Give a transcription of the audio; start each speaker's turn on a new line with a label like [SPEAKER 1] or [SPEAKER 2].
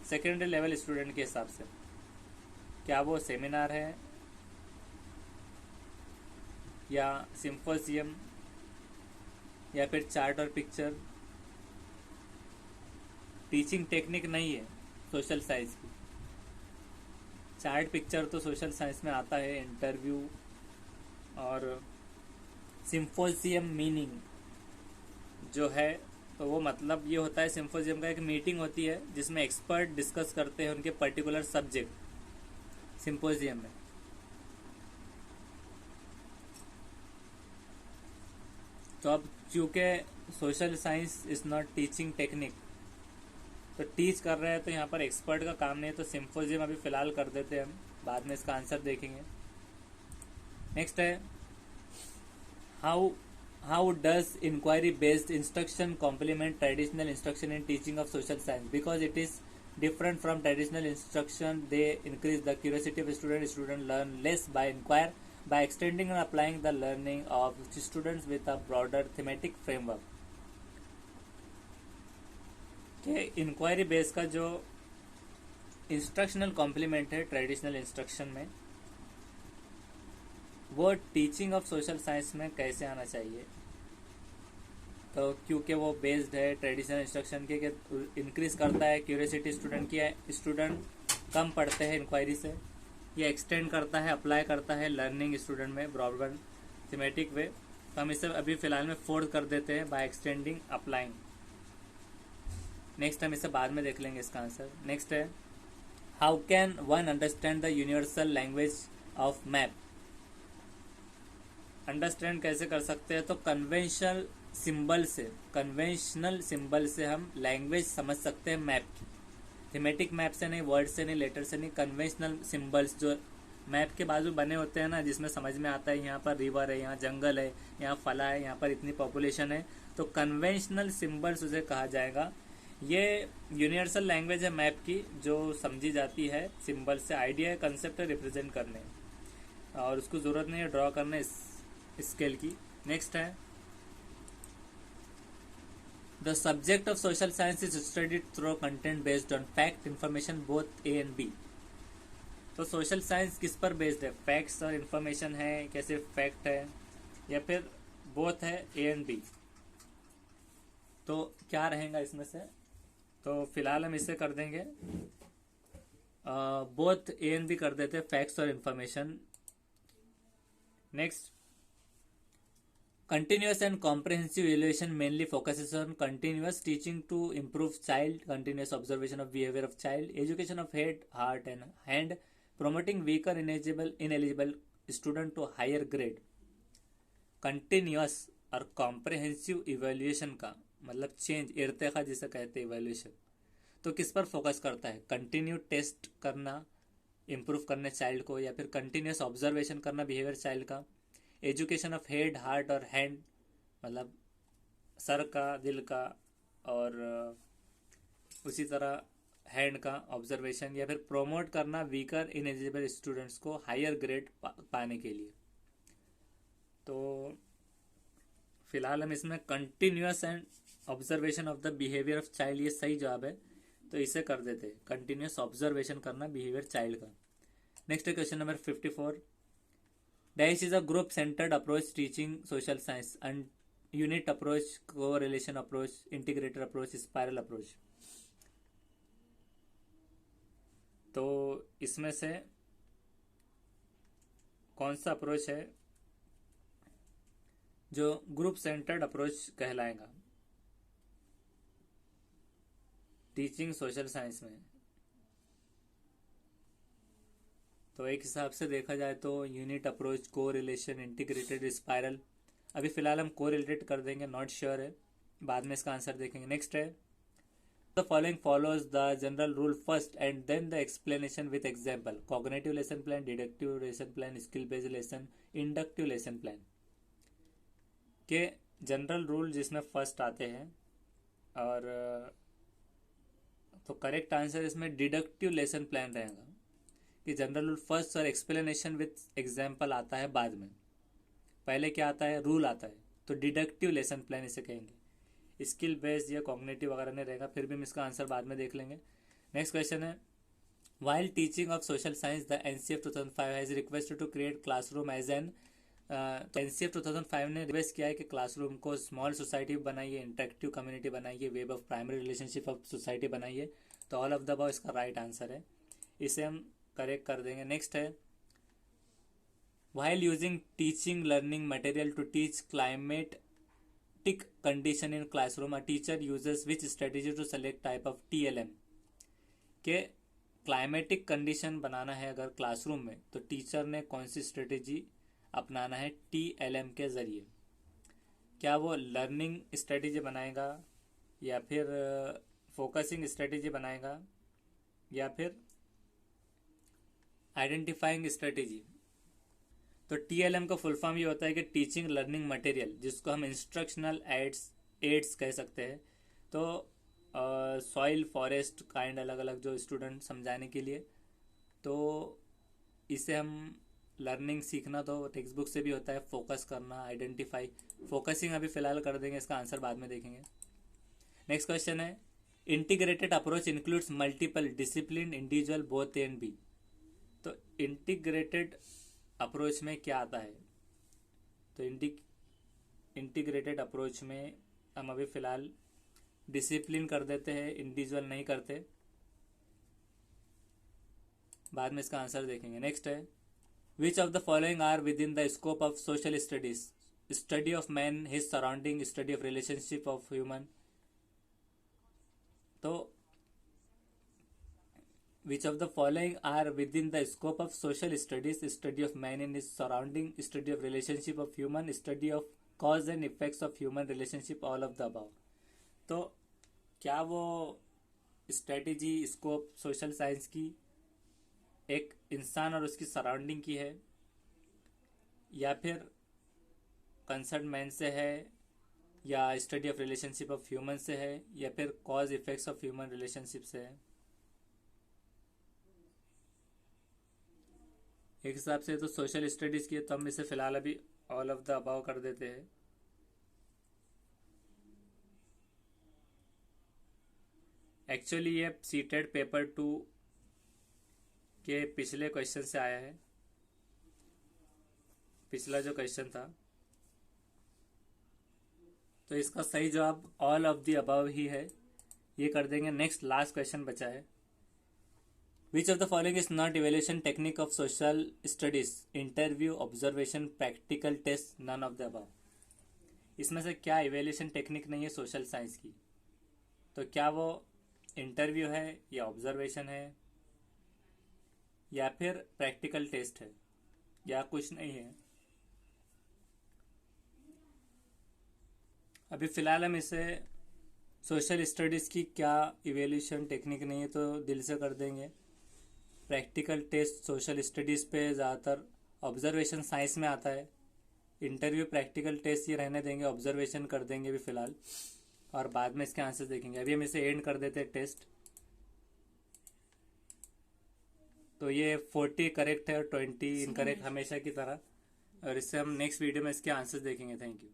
[SPEAKER 1] Secondary level student के हिसाब से, क्या वो सेमिनार है या सिम्पोजियम या फिर चार्ट और पिक्चर। टीचिंग टेक्निक नहीं है सोशल साइंस की। चार्ट पिक्चर तो सोशल साइंस में आता है, इंटरव्यू। और सिम्पोजियम मीनिंग जो है, तो वो मतलब ये होता है, सिम्पोजियम का एक मीटिंग होती है जिसमें एक्सपर्ट डिस्कस करते हैं उनके पर्टिकुलर सब्जेक्ट सिम्पोजियम में। तो अब चूँकि social science is not teaching technique, तो टीच कर रहे हैं तो यहाँ पर एक्सपर्ट का काम नहीं है, तो सिम्पोजियम अभी फ़िलहाल कर देते हैं हम, बाद में इसका आंसर देखेंगे। नेक्स्ट है, how does inquiry based instruction complement traditional instruction in teaching of social science, because it is different from traditional instruction. They increase the curiosity of student learn less by inquire by extending and applying the learning of students with a broader thematic framework. कि inquiry base का जो instructional complement है traditional instruction में, वो teaching of social science में कैसे आना चाहिए। तो क्योंकि वो बेस्ड है ट्रेडिशनल इंस्ट्रक्शन के, इंक्रीज करता है क्यूरियोसिटी स्टूडेंट की, स्टूडेंट कम पढ़ते हैं इंक्वायरी से। ये एक्सटेंड करता है, अप्लाई करता है लर्निंग स्टूडेंट में ब्रॉडबैंड थीमेटिक वे। तो हम इसे अभी फ़िलहाल में फोर्थ कर देते हैं बाय एक्सटेंडिंग अप्लाइंग। नेक्स्ट हम इसे बाद में देख लेंगे इसका आंसर। नेक्स्ट है, how can one understand the universal language of map. Understand कैसे कर सकते हैं, तो कन्वेंशनल सिंबल से हम लैंग्वेज समझ सकते हैं मैप की। थीमेटिक मैप से नहीं, वर्ड से नहीं, लेटर से नहीं, कन्वेंशनल सिंबल्स जो मैप के बाजू बने होते हैं ना, जिसमें समझ में आता है यहाँ पर रिवर है, यहाँ जंगल है, यहाँ फला है, यहाँ पर इतनी पॉपुलेशन है, तो कन्वेंशनल सिंबल्स उसे कहा जाएगा। ये यूनिवर्सल लैंग्वेज है मैप की, जो समझी जाती है सिंबल से। आइडिया है, कंसेप्ट है रिप्रेजेंट करने, और उसको ज़रूरत नहीं है ड्रॉ करने स्केल की। नेक्स्ट है, the subject of social science is studied through content based on fact information both A and B. तो सोशल साइंस किस पर बेस्ड है, फैक्ट्स और इन्फॉर्मेशन है, क्या सिर्फ फैक्ट है, या फिर बोथ है ए एंड बी। तो क्या रहेगा इसमें से, तो फिलहाल हम इसे कर देंगे बोथ ए एंड बी कर देते, फैक्ट्स और information. Next, continuous and comprehensive evaluation mainly focuses on continuous teaching to improve child, continuous observation of behavior of child, education of head, heart and hand, promoting weaker ineligible student to higher grade। continuous और comprehensive evaluation का मतलब change, Irtika जिसे कहते हैं evaluation, तो किस पर focus करता है, कंटिन्यू टेस्ट करना, इम्प्रूव करने चाइल्ड को, या फिर कंटिन्यूस ऑब्जर्वेशन करना बिहेवियर चाइल्ड का, एजुकेशन ऑफ हेड, हार्ट और हैंड मतलब सर का, दिल का, और उसी तरह हैंड का ऑब्जर्वेशन, या फिर प्रोमोट करना वीकर इनएलिजिबल स्टूडेंट्स को हायर ग्रेड पाने के लिए। तो फिलहाल हम इसमें continuous and observation of the behaviour of child, ये सही जवाब है, तो इसे कर देते, कंटिन्यूस ऑब्जर्वेशन करना बिहेवियर चाइल्ड का। Next question number 54, DICE is a group-centered approach teaching social science and unit approach, correlation approach, integrated approach, spiral approach। तो इसमें से कौन सा अप्रोच है जो ग्रुप सेंटर्ड अप्रोच कहलाएगा टीचिंग सोशल साइंस में। तो एक हिसाब से देखा जाए तो यूनिट अप्रोच, को रिलेशन, इंटीग्रेटेड, स्पायरल। अभी फिलहाल हम को रिलेटेड कर देंगे, नॉट श्योर है, बाद में इसका आंसर देखेंगे। नेक्स्ट है, the following follows the general rule first and then the explanation with example, cognitive lesson plan, deductive lesson plan, skill based lesson, inductive lesson plan. के जनरल रूल जिसमें first आते हैं, और तो करेक्ट आंसर इसमें deductive lesson plan रहेगा कि general rule first और एक्सप्लेनेशन विथ एग्जाम्पल आता है बाद में। पहले क्या आता है, रूल आता है, तो डिडक्टिव लेसन प्लान इसे कहेंगे। स्किल बेस्ड या कॉग्निटिव वगैरह नहीं रहेगा, फिर भी हम इसका आंसर बाद में देख लेंगे। नेक्स्ट क्वेश्चन है, while teaching of social science the NCF 2005 has requested to create classroom as an तो NCF 2005 ने रिक्वेस्ट किया है कि क्लासरूम को स्मॉल सोसाइटी बनाइए, इंटरेक्टिव कम्युनिटी बनाइए, web of primary relationship of society बनाइए। तो ऑल ऑफ द अबव इसका राइट आंसर है, इसे हम करेक्ट कर देंगे। नेक्स्ट है, while using teaching learning material to teach climatic condition in classroom a teacher uses which strategy to select type of TLM। के क्लाइमेटिक कंडीशन बनाना है अगर क्लासरूम में, तो टीचर ने कौन सी स्ट्रेटेजी अपनाना है TLM के ज़रिए। क्या वो लर्निंग स्ट्रेटेजी बनाएगा, या फिर फोकसिंग स्ट्रेटेजी बनाएगा, या फिर आइडेंटिफाइंग स्ट्रेटेजी। तो TLM का फुल फॉर्म ये होता है कि टीचिंग लर्निंग मटेरियल, जिसको हम इंस्ट्रक्शनल एड्स कह सकते हैं। तो सॉइल फॉरेस्ट काइंड अलग अलग जो स्टूडेंट समझाने के लिए, तो इसे हम लर्निंग सीखना तो टेक्स्ट बुक से भी होता है, फोकस करना, आइडेंटिफाई, फोकसिंग अभी फिलहाल कर देंगे, इसका आंसर बाद में देखेंगे। नेक्स्ट क्वेश्चन है, integrated approach includes multiple discipline individual both A and B. तो इंटीग्रेटेड अप्रोच में क्या आता है, तो इंटीग्रेटेड अप्रोच में हम अभी फ़िलहाल डिसिप्लिन कर देते हैं, इंडिविजुअल नहीं करते, बाद में इसका आंसर देखेंगे। नेक्स्ट है, which of the following are within the scope of social studies, study of man his surrounding, study of relationship of human. तो which of the following are within the scope of social studies, study of man in his surrounding, study of relationship of human, study of cause and effects of human relationship, all of the above। तो क्या वो strategy scope social science की एक इंसान और उसकी surrounding की है, या फिर कंसर्न मैन से है, या study of relationship of human से है, या फिर cause effects of human relationship से है। एक हिसाब से तो सोशल स्टडीज़ की है, तो हम इसे फ़िलहाल अभी ऑल ऑफ द अबाव कर देते हैं। एक्चुअली ये सीटेड पेपर 2 के पिछले क्वेश्चन से आया है, पिछला जो क्वेश्चन था, तो इसका सही जवाब ऑल ऑफ द अबाव ही है, ये कर देंगे। नेक्स्ट लास्ट क्वेश्चन बचा है, Which of the following is not evaluation technique of social studies? Interview, observation, practical test, none of the above। इसमें से क्या इवेल्यूशन टेक्निक नहीं है सोशल साइंस की? तो क्या वो इंटरव्यू है, या ऑब्जर्वेशन है, या फिर प्रैक्टिकल टेस्ट है, या कुछ नहीं है? अभी फ़िलहाल हम इसे सोशल स्टडीज़ की क्या इवेल्यूशन टेक्निक नहीं है, तो दिल से कर देंगे। प्रैक्टिकल टेस्ट सोशल स्टडीज़ पे ज़्यादातर, ऑब्जर्वेशन साइंस में आता है, इंटरव्यू प्रैक्टिकल टेस्ट ये रहने देंगे, ऑब्जर्वेशन कर देंगे भी फ़िलहाल, और बाद में इसके आंसर देखेंगे। अभी हम इसे एंड कर देते हैं टेस्ट। तो ये 40 करेक्ट है और 20 इनकरेक्ट हमेशा की तरह, और इससे हम नेक्स्ट वीडियो में इसके आंसर देखेंगे। Thank you.